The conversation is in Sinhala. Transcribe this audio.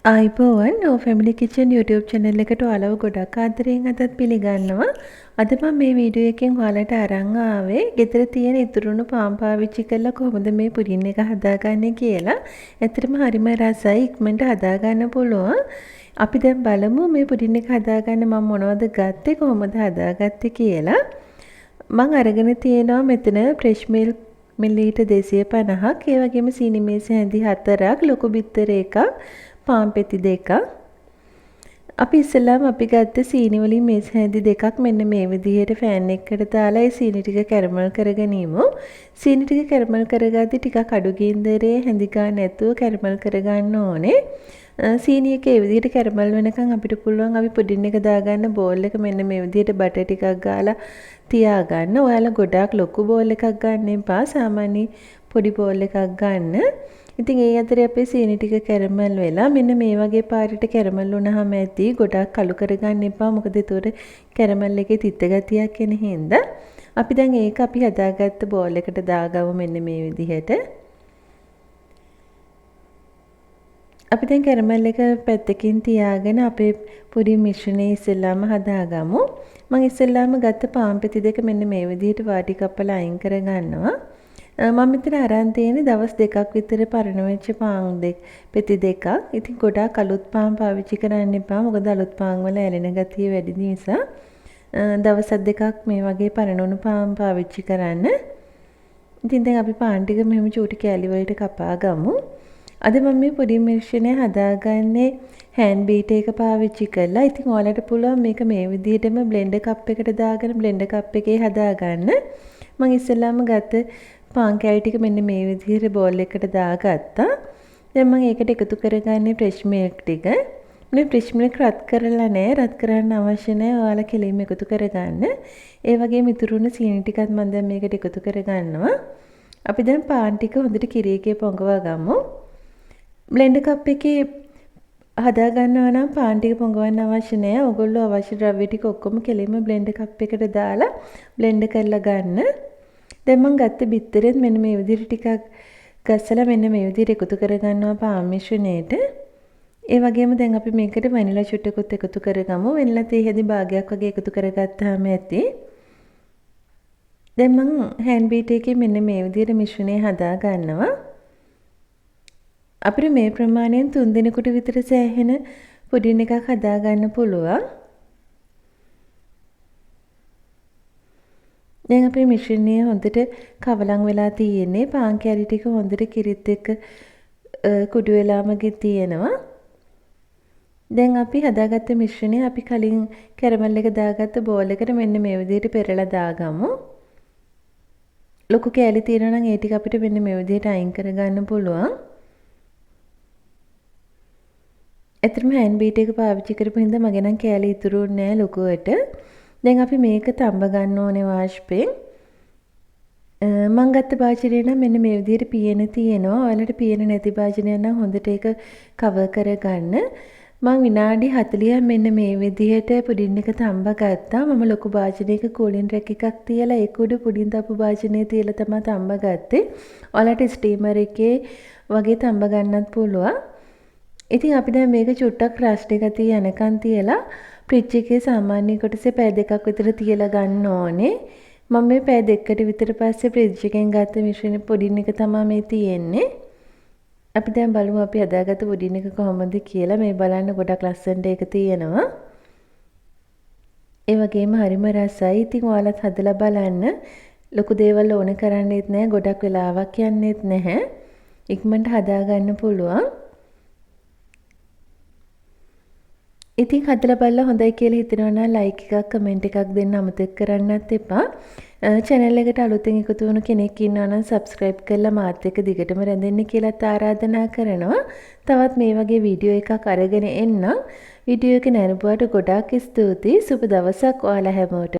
ආයිබෝවන් නෝ ෆැමිලි කිචන් YouTube channel එකට ඔයාලව ගොඩක් ආදරයෙන් අදත් පිළිගන්නවා. අද මම මේ වීඩියෝ එකෙන් ඔයාලට අරන් ආවේ ගෙදර තියෙන ඉතුරුණු පාන් පාවිච්චි කරලා කොහොමද මේ පුඩින් එක හදාගන්නේ කියලා. ඇත්තටම හරිම රසයි, ඉක්මනට හදාගන්න පුළුවන්. අපි දැන් බලමු මේ පුඩින් එක හදාගන්න මම මොනවද ගත්තේ, කොහොමද හදාගත්තේ කියලා. මම අරගෙන තියෙනවා මෙතන fresh milk මිලිලීටර් 250ක්, ඒ වගේම සීනි මේස හැඳි 4ක්, ලොකු බිත්තර එකක්, පාන් පෙති දෙකක්. අපි ඉස්සෙල්ලාම අපි ගත්ත සීනි වලින් මේස හැඳි දෙකක් මෙන්න මේ විදිහට ෆෑන් එකකට දාලා ඒ සීනි ටික කැරමල් කරගනිමු. සීනි ටික කැරමල් කරගද්දි ටිකක් අඩු ගින්දරේ හැඳි ගන්න නැතුව කැරමල් කරගන්න ඕනේ. සීනි එක ඒ විදිහට කැරමල් වෙනකන් අපිට පුළුවන් අපි පුඩින් එක දාගන්න බෝල් එක මෙන්න මේ විදිහට බටර් ටිකක් ගාලා තියාගන්න. ඔයාලා ගොඩාක් ලොකු බෝල් එකක් ගන්න එපා. සාමාන්‍ය පොඩි බෝල් එකක් ගන්න. ඉතින් ඒ අතරේ අපේ සීනි ටික කැරමල් වෙලා මෙන්න මේ වගේ පාටට කැරමල් වුණාම ඇති. ගොඩාක් කළු කරගන්න එපා. මොකද ඒතකොට කැරමල් එකේ තිත්ත ගතියක් එන හින්දා. අපි දැන් ඒක අපි හදාගත්ත බෝල් එකට දාගමු මෙන්න මේ විදිහට. අපි දැන් කැරමල් එක පැත්තකින් තියාගෙන අපේ පුඩි මිශ්‍රණය ඉස්සෙල්ලාම හදාගමු. මම ඉස්සෙල්ලාම ගත්ත පාන් පෙති දෙක මෙන්න මේ විදිහට වාටි කපලා අයින් කරගන්නවා. මම මෙතන අරන් තියෙන්නේ දවස් දෙකක් විතර පරණ වෙච්ච පාන් පෙති දෙකක්. ඉතින් ගොඩාක් අලුත් පාන් පාවිච්චි කරන්න එපා. මොකද අලුත් පාන් වල ඇලෙන ගතිය වැඩි නිසා දවස් දෙකක් මේ වගේ පරණ වුණු පාන් පාවිච්චි කරන්න. ඉතින් දැන් අපි පාන් ටික මෙහෙම චූටි කෑලි වලට කපා ගමු. අද මම මේ පොඩි මිශ්‍රණය හදාගන්නේ හෑන්ඩ් බීටර් එක පාවිච්චි කරලා. ඉතින් ඔයාලට පුළුවන් මේක මේ විදිහටම බ්ලෙන්ඩර් කප් එකට දාගෙන බ්ලෙන්ඩර් කප් එකේ හදාගන්න. මම ඉස්සෙල්ලාම ගත්ත පාන් කෑලි ටික මෙන්න මේ විදිහට බෝල් එකකට දාගත්තා. දැන් මම ඒකට එකතු කරගන්නේ ෆ්‍රෙෂ් මිල්ක් ටික. මේ ෆ්‍රෙෂ් මිල්ක් රත් කරලා නැහැ. රත් කරන්න අවශ්‍ය නැහැ. ඔයාලා කෙලින්ම එකතු කරගන්න. ඒ වගේම ඉතුරුන සීනි ටිකත් මම දැන් මේකට එකතු කරගන්නවා. අපි දැන් පාන් ටික හොඳට කිරියකේ පොඟවා ගමු. බ්ලෙන්ඩර් කප් එකේ හදා ගන්නවා නම් පාන් ටික පොඟවන්න අවශ්‍ය නැහැ. ඔයගොල්ලෝ අවශ්‍ය ද්‍රව්‍ය ටික ඔක්කොම කෙලින්ම බ්ලෙන්ඩර් කප් එකට දාලා බ්ලෙන්ඩ් කරලා ගන්න. දැන් මම ගත්ත බිත්තරෙත් මෙන්න මේ විදිහට ටිකක් ගස්සලා මෙන්න මේ විදිහට එකතු කරගන්නවා පාන් මිශ්‍රණයට. ඒ වගේම දැන් අපි මේකට වැනිලා චුට්ටකුත් එකතු කරගමු. වැනිලා තේ හැදි භාගයක් වගේ එකතු කරගත්තාම ඇති. දැන් මම හෑන්ඩ් බීටර් එකේ මෙන්න මේ විදිහට මිශ්‍රණය හදා ගන්නවා. අපිට මේ ප්‍රමාණයෙන් 3 දිනකට විතර සෑහෙන පුඩින් එකක් හදා ගන්න පුළුවන්. දැන් අපේ මිශ්‍රණය හොඳට කවලම් වෙලා තියෙන්නේ. පාන් කෑලි ටික හොඳට කිරිත් එක්ක කුඩු වෙලාම තියෙනවා. දැන් අපි හදාගත්ත මිශ්‍රණය අපි කලින් කැරමල් එක දාගත්ත බෝල් එකට මෙන්න මේ විදිහට පෙරලා දාගමු. ලොකු කෑලි තියෙනවා නම් ඒ ටික අපිට මෙන්න මේ විදිහට අයින් කරගන්න පුළුවන්. ඇත්තටම හෑන්ඩ් බීටර් එක පාවිච්චි කරපු හින්දා මගේ නම් කෑලි ඉතුරුුනේ නැහැ ලොකුවට. දැන් අපි මේක තඹ ගන්න ඕනේ වාෂ්පෙන්. මම ගත්ත භාජනය නම් මෙන්න මේ විදිහට පියන තියෙනවා. ඔයාලට පියන නැති භාජනයක් නම් හොඳට ඒක කවර් කරගන්න. මම විනාඩි 40ක් මෙන්න මේ විදිහට පුඩින් එක තඹ ගත්තා. මම ලොකු භාජනයක කූලින් රැක් එකක් තියලා ඒක උඩ පුඩින් තප්පු භාජනය තියලා තමයි තඹ ගත්තේ. ඔයාලට ස්ටීමර් එකේ වගේ තඹ ගන්නත් පුළුවන්. ඉතින් අපි දැන් මේක චුට්ටක් රස්ට් එක තියනකන් තියලා ෆ්‍රිජ් එකේ සාමාන්‍ය කොටසේ පැය දෙකක් විතර තියලා ගන්න ඕනේ. මම මේ පැය දෙකකට විතර පස්සේ ෆ්‍රිජ් එකෙන් ගත්ත මිශ්‍රණ පුඩින් එක තමයි මේ තියෙන්නේ. අපි දැන් බලමු අපි හදාගත්ත පුඩින් එක කොහොමද කියලා. මේ බලන්න ගොඩක් ලස්සනට ඒක තියෙනවා. ඒ වගේම හරිම රසයි. ඉතින් ඔයාලත් හදලා බලන්න. ලොකු දේවල් ඕන කරන්නේත් නැහැ. ගොඩක් වෙලාවක් යන්නේත් නැහැ. ඉක්මනට හදාගන්න පුළුවන්. ඉතින් හදලා බලලා හොඳයි කියලා හිතනවා නම් ලයික් එකක් කමෙන්ට් එකක් දෙන්න අමතක කරන්නත් එපා. channel එකට අලුතෙන් එකතු වුණු කෙනෙක් ඉන්නවා නම් subscribe කරලා මාත් එක්ක දිගටම රැඳෙන්න කියලාත් ආරාධනා කරනවා. තවත් මේ වගේ වීඩියෝ එකක් අරගෙන එන්නම්. වීඩියෝ එක නැරඹුවාට ගොඩාක් ස්තුතියි. සුබ දවසක් ඔයාලා හැමෝටම.